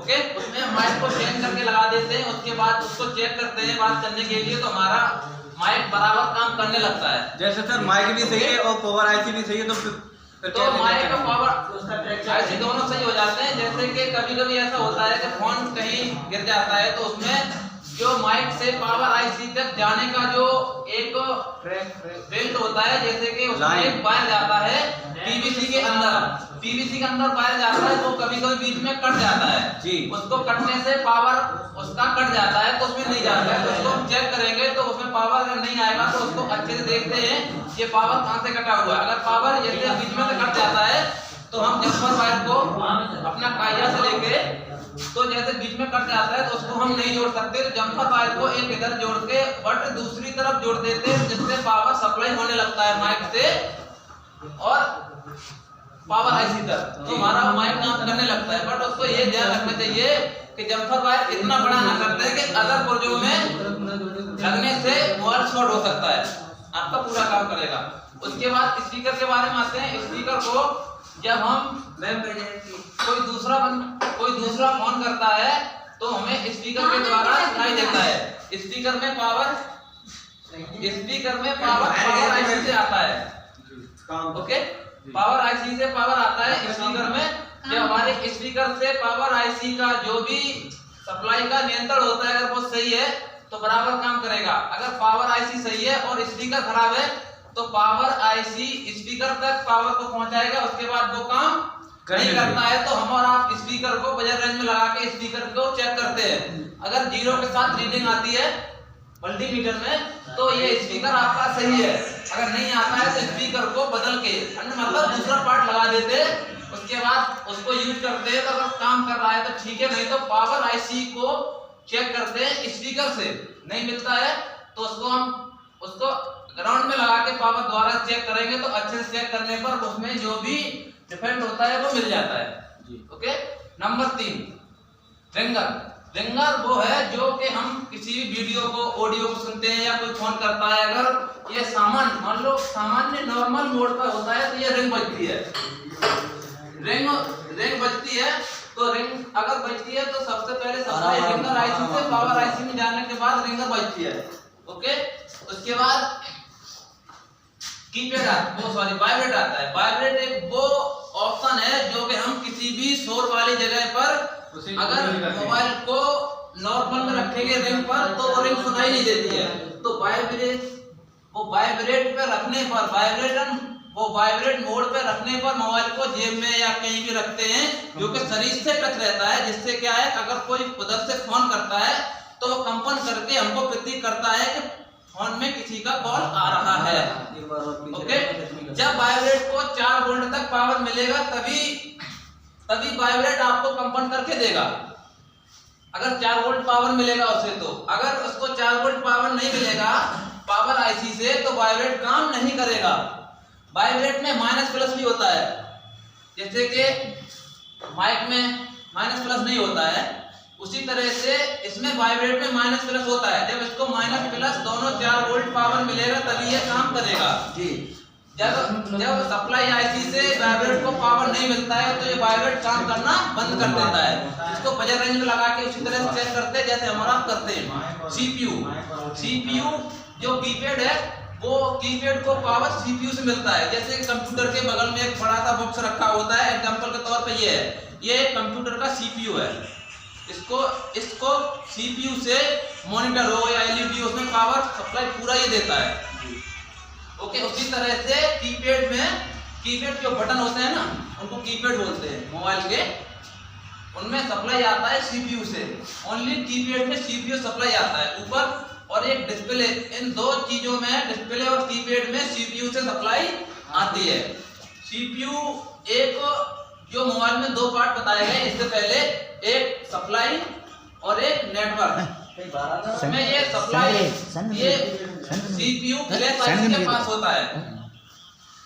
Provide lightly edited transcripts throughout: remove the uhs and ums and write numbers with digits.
Okay, उसमें mic को change करके लगा देते हैं, उसके बाद उसको चेक करते हैं बात करने के लिए, तो हमारा माइक बराबर काम करने लगता है। जैसे सर माइक भी सही है और पावर आईसी भी सही है, तो माइक का पावर आईसी दोनों सही हो जाते हैं। जैसे कि कभी कभी ऐसा होता है कि फोन कहीं गिर जाता है, तो उसमें जो माइक से पावर आईसी तक जाने का जो एक बेल्ट होता है, जैसे कि उसमें एक वायर जाता है पीवीसी के अंदर वायर जाता है, तो कभी कभी बीच में कट जाता है जी। उसको कटने से पावर उसका कट जाता है, तो उसमें नहीं जाता है। तो उसको हम चेक करेंगे, तो उसमें पावर अगर नहीं आएगा तो उसको अच्छे से देखते हैं ये पावर कहां से कटा हुआ है। अगर पावर जैसे बीच में से कट जाता है, तो हम जम्पर वायर को अपना काया से लेके, तो जैसे बीच में कट जाता है तो उसको हम नहीं जोड़ सकते, तो जम्पर वायर को एक इधर जोड़ के बट दूसरी तरफ जोड़ देते हैं, जिससे पावर सप्लाई होने लगता है माइक से और पावर आईसी तक, तो हमारा माइक काम करने लगता है। बट उसको ये ध्यान रखना चाहिए कि जम्पर वायर इतना बड़ा ना करते हैं कि अदर पुर्जों में लगने से मोबाइल शॉर्ट हो सकता है, आपका पूरा काम करेगा। उसके बाद स्पीकर के बारे में आते हैं। स्पीकर को जब हम कोई दूसरा फोन करता है, तो हमें स्पीकर के द्वारा सुनाई देता है। स्पीकर में पावर आईसी से आता है, ओके, पावर आईसी से पावर आता है स्पीकर में। जब हमारे स्पीकर से पावर आईसी का जो भी सप्लाई का नियंत्रण होता है, अगर वो सही है तो बराबर काम करेगा। अगर पावर आईसी सही है और स्पीकर खराब है, तो पावर आईसी स्पीकर तक पावर को पहुंचाएगा, उसके बाद वो काम नहीं करता है। तो हम और आप स्पीकर को बजट रेंज में लगा के स्पीकर को चेक करते हैं। अगर 0 के साथ रीडिंग आती है मल्टीमीटर में, तो ये स्पीकर आपका सही है। अगर नहीं आता है तो स्पीकर को बदल के मतलब दूसरा पार्ट लगा देते, उसके बाद उसको यूज करते हैं। तो अगर काम कर रहा है तो ठीक है, नहीं तो पावर आईसी को चेक करते हैं। स्पीकर से नहीं मिलता है तो उसको ग्राउंड में लगा के पावर द्वारा चेक करेंगे, तो अच्छे से चेक करने पर उसमें जो भी डिफेक्ट होता है वो मिल जाता है। ओके, नंबर 3 रिंगर वो है जो कि हम किसी भी वीडियो को ऑडियो को सुनते हैं या कोई फोन करता है, अगर ये मान लो सामान्य नॉर्मल मोड पर होता है, तो ये रिंग बजती है। रिंग बजती है, तो रिंग अगर बजती है तो सबसे पहले सप्लाई रिंगर आईसी से पावर आईसी में जाने के बाद रिंगर बजती है। ओके, उसके बाद वाइब्रेट आता है। वाइब्रेट एक वो ऑप्शन है जो कि हम किसी भी शोर वाली जगह पर अगर मोबाइल को नॉर्मल में रखेंगे रिंग पर, तो वो रिंग सुनाई नहीं देती है। तो वाइब्रेट पे रखने पर वाइब्रेट मोड पे रखने पर मोबाइल को जेब में या कहीं भी रखते हैं, जो कि शरीर से टच रहता है, जिससे क्या है अगर कोई उधर से फोन करता है तो वो कंपन करके हमको प्रतीक करता है कि फोन में किसी का कॉल आ रहा है। ओके, जब वाइब्रेट को 4 वोल्ट तक पावर मिलेगा, तभी वाइब्रेट आपको कंपन करके देगा। अगर 4 वोल्ट पावर मिलेगा उसे, तो अगर उसको 4 वोल्ट पावर नहीं मिलेगा पावर आईसी से, तो वाइब्रेट काम नहीं करेगा। वाइब्रेट में माइनस प्लस भी होता है, जैसे कि माइक में माइनस प्लस नहीं होता है, उसी तरह से इसमें वाइब्रेट में माइनस प्लस होता है। जब इसको माइनस प्लस दोनों 4 वोल्ट पावर मिलेगा तभी ये काम करेगा जी। जब सप्लाई आईसी से वाइब्रेट को पावर नहीं मिलता है, तो ये वाइब्रेट काम करना बंद कर देता है। इसको बजट रेंज में लगा के उसी तरह से चेक करते हैं जैसे हमारा करते हैं। सीपीयू जो कीपैड है, वो कीपैड को पावर सीपीयू से मिलता है। जैसे कंप्यूटर के बगल में एक बड़ा सा बॉक्स रखा होता है, एग्जांपल के तौर पे ये है, ये कंप्यूटर का सीपीयू है। इसको सीपीयू से मॉनिटर हो या एलईडी, उसमें पावर सप्लाई पूरा ये देता है। ओके, उसी तरह से कीपैड जो बटन होते हैं ना, उनको कीपैड बोलते हैं मोबाइल के, उनमें सप्लाई आता है सीपीयू से। ओनली कीपैड में सीपीयू सप्लाई आता है ऊपर, और एक डिस्प्ले, इन 2 चीजों में, डिस्प्ले और कीपैड में सीपीयू से सप्लाई आती है। सीपीयू एक जो मोबाइल में 2 पार्ट बताए गए इससे पहले, एक सप्लाई और एक नेटवर्क। में ये सप्लाई ये सीपीयू फ्लैश आईसी के पास होता है।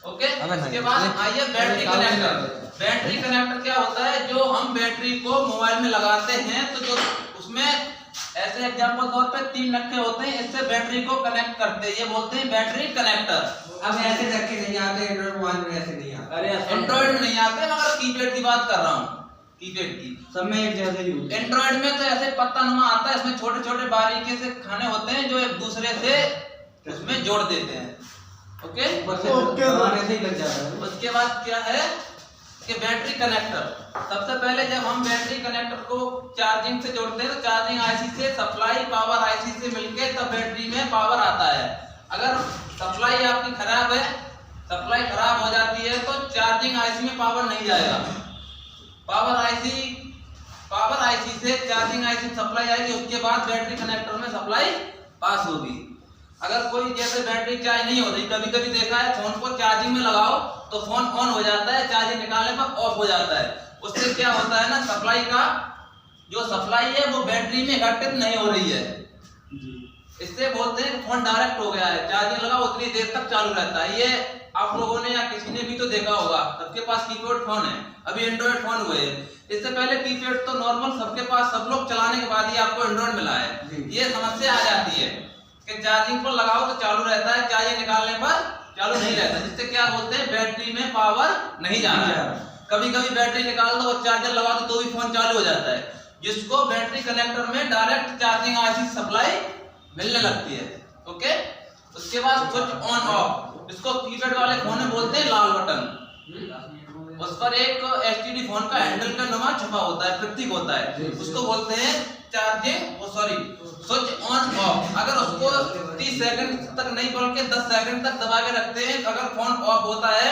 ओके, इसके बाद आइए बैटरी कनेक्टर। बैटरी कनेक्टर क्या होता है? जो हम बैटरी को मोबाइल में लगाते हैं, तो जो उसमें ऐसे एग्जांपल तौर पे 3 नक्के होते हैं, इससे बैटरी को कनेक्ट करते हैं, ये बोलते हैं बैटरी कनेक्टर। अब ऐसे नक्के नहीं आते एंड्रॉइड मोबाइल में, ऐसे नहीं आते। अरे एंड्रॉइड में नहीं आते, मगर कीपैड की बात कर रहा हूँ। कीपैड की। सब में एक जैसे ही होता है। एंड्रॉइड में तो ऐसे पत्ता नुमा आता है, इसमें छोटे छोटे बारीकी से खाने होते हैं जो एक दूसरे से उसमें जोड़ देते हैं। ओके, ऊपर से दबाने से ही लग जाता है। उसके बाद क्या है कि बैटरी कनेक्टर। सबसे पहले जब हम बैटरी कनेक्टर को चार्जिंग से जोड़ते हैं तो चार्जिंग आईसी से सप्लाई पावर आईसी से मिलके तब बैटरी में पावर आता है। अगर सप्लाई आपकी खराब है, सप्लाई खराब हो जाती है तो चार्जिंग आईसी में पावर नहीं जाएगा। पावर आईसी से चार्जिंग आईसी सप्लाई आएगी, उसके बाद बैटरी कनेक्टर में सप्लाई पास होगी। अगर कोई जैसे बैटरी चार्ज नहीं हो रही, कभी कभी देखा है फोन को चार्जिंग में लगाओ तो फोन ऑन हो जाता है, चार्जिंग निकालने पर ऑफ हो जाता है। उससे क्या होता है ना, सप्लाई का जो सप्लाई है वो बैटरी में इकट्ठित नहीं हो रही है। इससे बोलते हैं फोन डायरेक्ट हो गया है, चार्जिंग लगाओ उतनी देर तक चालू रहता है। ये आप लोगों ने या किसी ने भी तो देखा होगा, सबके पास कीपैड फोन है, अभी एंड्रॉइड फोन हुए हैं। इससे पहले कीपैड तो नॉर्मल सबके पास, सब लोग चलाने के बाद ही आपको एंड्रॉइड मिला है। ये समस्या आ जाती है कि चार्जिंग पर लगाओ तो चालू रहता है, चार्जिंग निकालने पर चालू नहीं रहता, जिससे क्या बोलते हैं बैटरी में पावर नहीं जा रहा है। कभी कभी बैटरी निकाल दो और चार्जर लगा दो तो भी फोन चालू हो जाता है, जिसको बैटरी कनेक्टर में डायरेक्ट चार्जिंग आईसी सप्लाई मिलने लगती है। ओके, उसके बाद स्विच ऑन ऑफ, इसको कीपैड वाले फोन में बोलते हैं लाल बटन। उस पर एक एचटीडी फोन का हैंडल का नुमा छपा होता है, प्रतीक होता है, उसको बोलते हैं चार्जिंग स्विच ऑन ऑफ। अगर उसको 30 सेकंड तक नहीं बल्कि 10 सेकंड तक दबा के रखते हैं, अगर फोन ऑफ होता है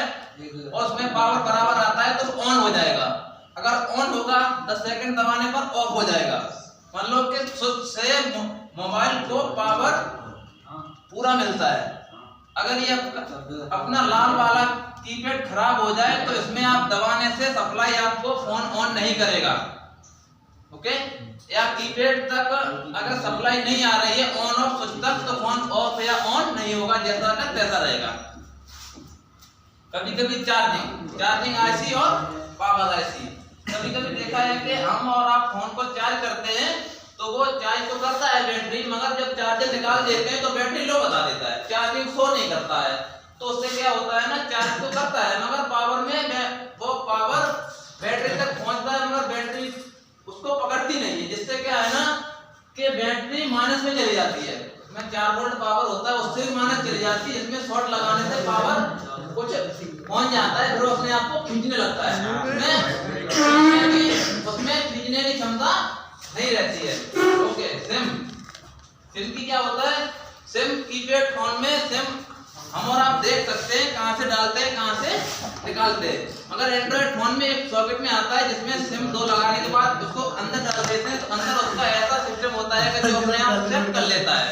और उसमें पावर बराबर आता है तो ऑन हो जाएगा। अगर ऑन होगा 10 सेकंड दबाने पर ऑफ हो जाएगा। मान लो कि स्विच से मोबाइल को पावर पूरा मिलता है। अगर ये अपना लाल वाला कीपैड खराब हो जाए तो इसमें आप दबाने से सप्लाई आपको फोन ऑन नहीं करेगा। ओके, या कीपैड तक अगर सप्लाई नहीं आ रही है ऑन ऑफ स्विच तक तो फोन ऑफ या ऑन नहीं होगा, जैसा का तैसा रहेगा। कभी कभी चार्जिंग आईसी और पावर आईसी, कभी कभी देखा है कि हम और आप फोन को चार्ज करते हैं तो वो चार्ज तो करता है बैटरी, मगर जब चार्जर निकाल देते हैं तो बैटरी लो बता देता है, चार्जिंग शो नहीं करता है। तो उससे क्या होता है ना, चार्ज तो करता है मगर पावर में वो पावर बैटरी तक पहुंचता है मगर बैटरी उसको पकड़ती नहीं है, जिससे क्या है ना कि बैटरी माइनस में चली जाती है। उसमें 4 वोल्ट पावर होता है, उससे भी माइनस चली जाती है। इसमें शॉर्ट लगाने से पावर कुछ पहुंच जाता है, फिर अपने आप को खींचने लगता है, उसमें खींचने की क्षमता नहीं रहती है। ओके, सिम की क्या होता है, सिम कीपैड फोन में सिम हम और आप देख सकते हैं कहां से डालते हैं कहां से निकालते हैं, मगर एंड्रॉइड फोन में एक सॉकेट में आता है जिसमें सिम 2 लगाने के बाद उसको अंदर डाल देते हैं तो अंदर उसका ऐसा सिस्टम होता है कि जो अपने आप सेट कर लेता है।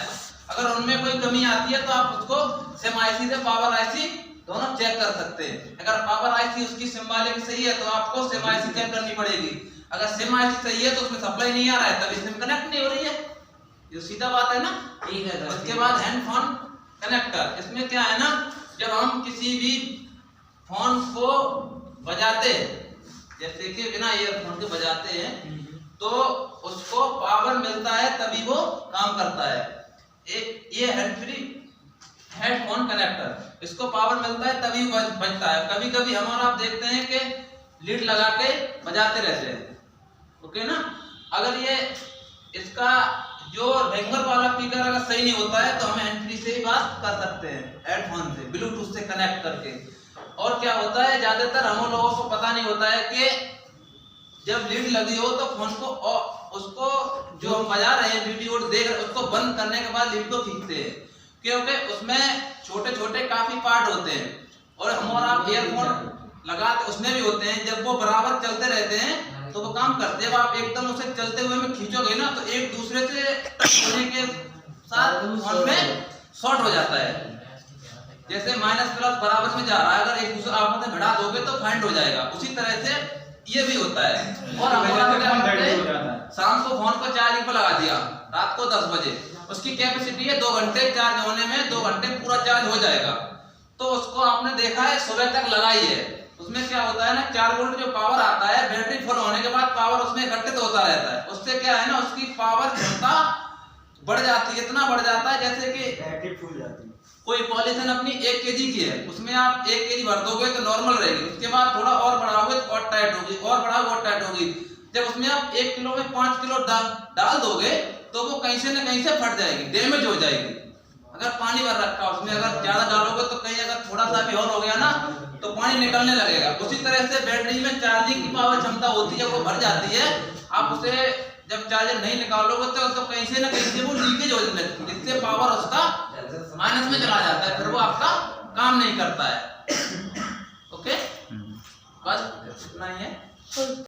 अगर उनमें कोई कमी आती है तो आप उसको सिम आईसी से पावर आईसी दोनों चेक कर सकते हैं। अगर पावर आईसी उसकी सिम वाले की सही है तो आपको सिम आईसी चेक करनी पड़ेगी। अगर सिम आईसी सही है तो उसमें सप्लाई नहीं आ रहा है तभी सिम कनेक्ट नहीं हो रही है, ये सीधा बात है ना। ठीक है। उसके बाद हैंड फोन कनेक्टर, इसमें क्या है ना, जब हम किसी भी फोन को बजाते हैं, जैसे कि बिना ईयरफोन के बजाते हैं तो उसको पावर मिलता है तभी वो काम करता है। ये हैंड फ्री हेडफोन कनेक्टर, इसको पावर मिलता है तभी बजता है। कभी कभी हम और आप देखते हैं कि लीड लगा के बजाते रहते हैं, ओके ना। अगर ये इसका जो रिंगर वाला स्पीकर अगर सही नहीं होता है तो हम हैंड फ्री से ही बात कर सकते हैं, हेडफोन से ब्लूटूथ से कनेक्ट करके। और क्या होता है, ज्यादातर हम लोगों को पता नहीं होता है कि जब लीड लगी हो तो फोन को उसको जो हम बजा रहे हैं वीडियो देख रहे हैं उसको बंद करने के बाद लीड को खींचते हैं, क्योंकि उसमें छोटे छोटे काफी पार्ट होते हैं और हम और आप ईयरफोन लगाते उसमें भी होते हैं। जब वो बराबर चलते रहते हैं तो वो काम करते हैं। आप एकदम उसे चलते हुए में खींचोगे ना तो एक दूसरे से टच होने के साथ फोन में शॉर्ट हो जाता है। जैसे माइनस प्लस बराबर में जा रहा है, अगर एक दूसरे आपस में भिड़ा दोगे तो फाइंड हो जाएगा। उसी तरह से ये भी होता है। और शाम को फोन को चार्जिंग पर लगा दिया रात को 10 बजे, उसकी कैपेसिटी है 2 घंटे, चार्ज होने में 2 घंटे पूरा चार्ज हो जाएगा। तो उसको आपने देखा है सुबह तक लगाई है, उसमें क्या होता है ना 4 वोल्ट जो पावर आता है बैटरी फुल होने के बाद पावर उसमें इकट्ठित होता रहता है। उससे क्या है ना उसकी पावर क्षमता बढ़ जाती है, इतना बढ़ जाता है जैसे कि बैटरी फुल जाती है। कोई पॉलीथिन अपनी 1 kg की है, उसमें आप 1 kg भर दोगे तो नॉर्मल रहेगी, उसके बाद थोड़ा और बढ़ाओगे तो और टाइट होगी, और बढ़ाओगे और टाइट होगी। जब उसमें आप 1 किलो में 5 किलो डाल दोगे तो वो कहीं से न कहीं से फट जाएगी, डैमेज हो जाएगी। अगर पानी भर रखा उसमें अगर ज्यादा डालोगे तो कहीं अगर थोड़ा सा भी और हो गया ना तो पानी निकलने लगेगा। उसी तरह से बैटरी में चार्जिंग की पावर क्षमता होती है, वो भर जाती है, आप उसे जब चार्जर नहीं निकालोगे तो कहीं से ना कहीं से वो लीकेज हो जाती है, जिससे पावर उसका माइनस में चला जाता है, फिर वो आपका काम नहीं करता है। ओके, बस इतना ही है।